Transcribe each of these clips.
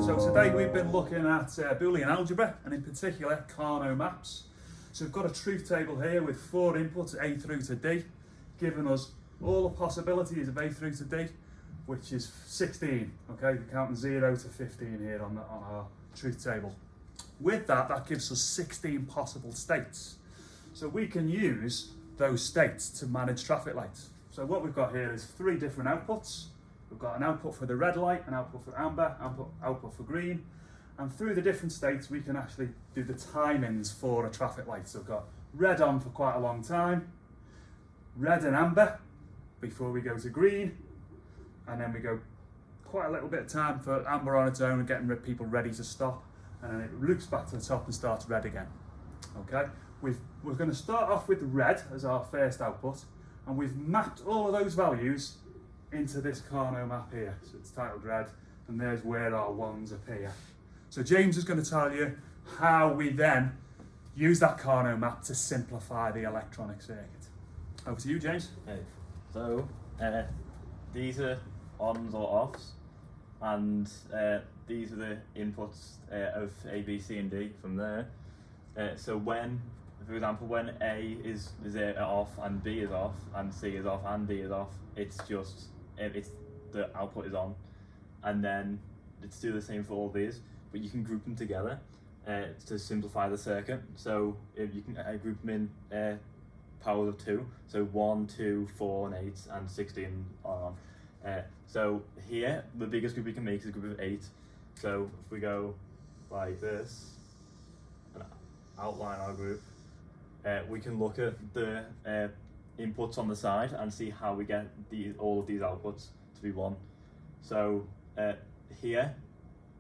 So today we've been looking at Boolean algebra and in particular Karnaugh Maps. So we've got a truth table here with 4 inputs A through to D, giving us all the possibilities of A through to D, which is 16. Okay, we're counting 0 to 15 here on our truth table. With that, that gives us 16 possible states. So we can use those states to manage traffic lights. So what we've got here is 3 different outputs. We've got an output for the red light, an output for amber, output for green. And through the different states, we can actually do the timings for a traffic light. So we've got red on for quite a long time, red and amber before we go to green, and then we go quite a little bit of time for amber on its own and getting people ready to stop, and then it loops back to the top and starts red again. Okay, we're going to start off with red as our first output, and we've mapped all of those values into this Karnaugh map here. So it's titled red, and there's where our ones appear. So James is going to tell you how we then use that Karnaugh map to simplify the electronic circuit. Over to you, James. Okay, so these are ons or offs, and these are the inputs of A, B, C and D from there. So when, for example, when A is off and B is off and C is off and D is off, it's just the output is on, and then it's do the same for all these, but you can group them together to simplify the circuit. So if you can group them in powers of 2, so 1, 2, 4 and 8 and 16 on. So here the biggest group we can make is a group of 8. So if we go like this and outline our group, we can look at the inputs on the side and see how we get all of these outputs to be 1. So here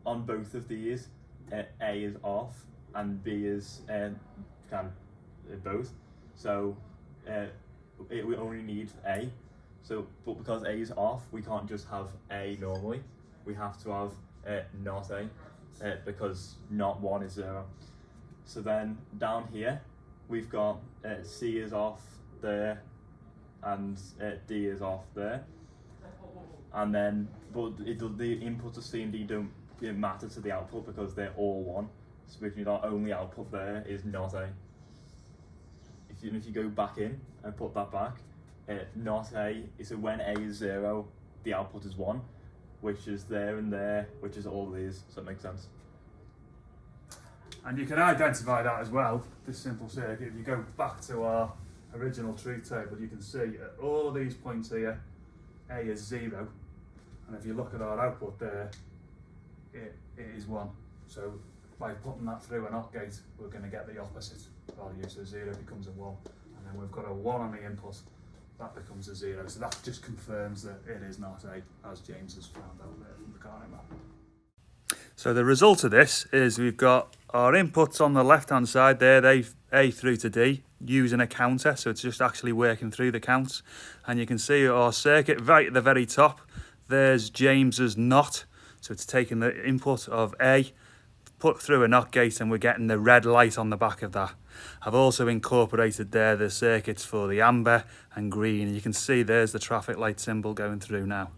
on both of these, A is off and B is both. So we only need A. So, but because A is off, we can't just have A normally. We have to have not A because not 1 is 0. So then down here, we've got C is off there and D is off there. And then, but the inputs of C and D don't matter to the output because they're all 1. So which means our only output there is not A. If you go back in and put that back, not A, so when A is 0, the output is 1, which is there and there, which is all these. Does that make sense? And you can identify that as well, this simple circuit. If you go back to our original truth table, you can see at all of these points here, A is 0, and if you look at our output there, it is 1. So by putting that through an OT gate, we're going to get the opposite value. So 0 becomes a 1, and then we've got a 1 on the input, that becomes a 0. So that just confirms that it is not A, as James has found out there from the Karnaugh map. So the result of this is we've got our inputs on the left hand side there, they've A through to D, using a counter, so it's just actually working through the counts. And you can see our circuit right at the very top, there's James's NOT, so it's taking the input of A, put through a NOT gate, and we're getting the red light on the back of that. I've also incorporated there the circuits for the amber and green, and you can see there's the traffic light symbol going through now.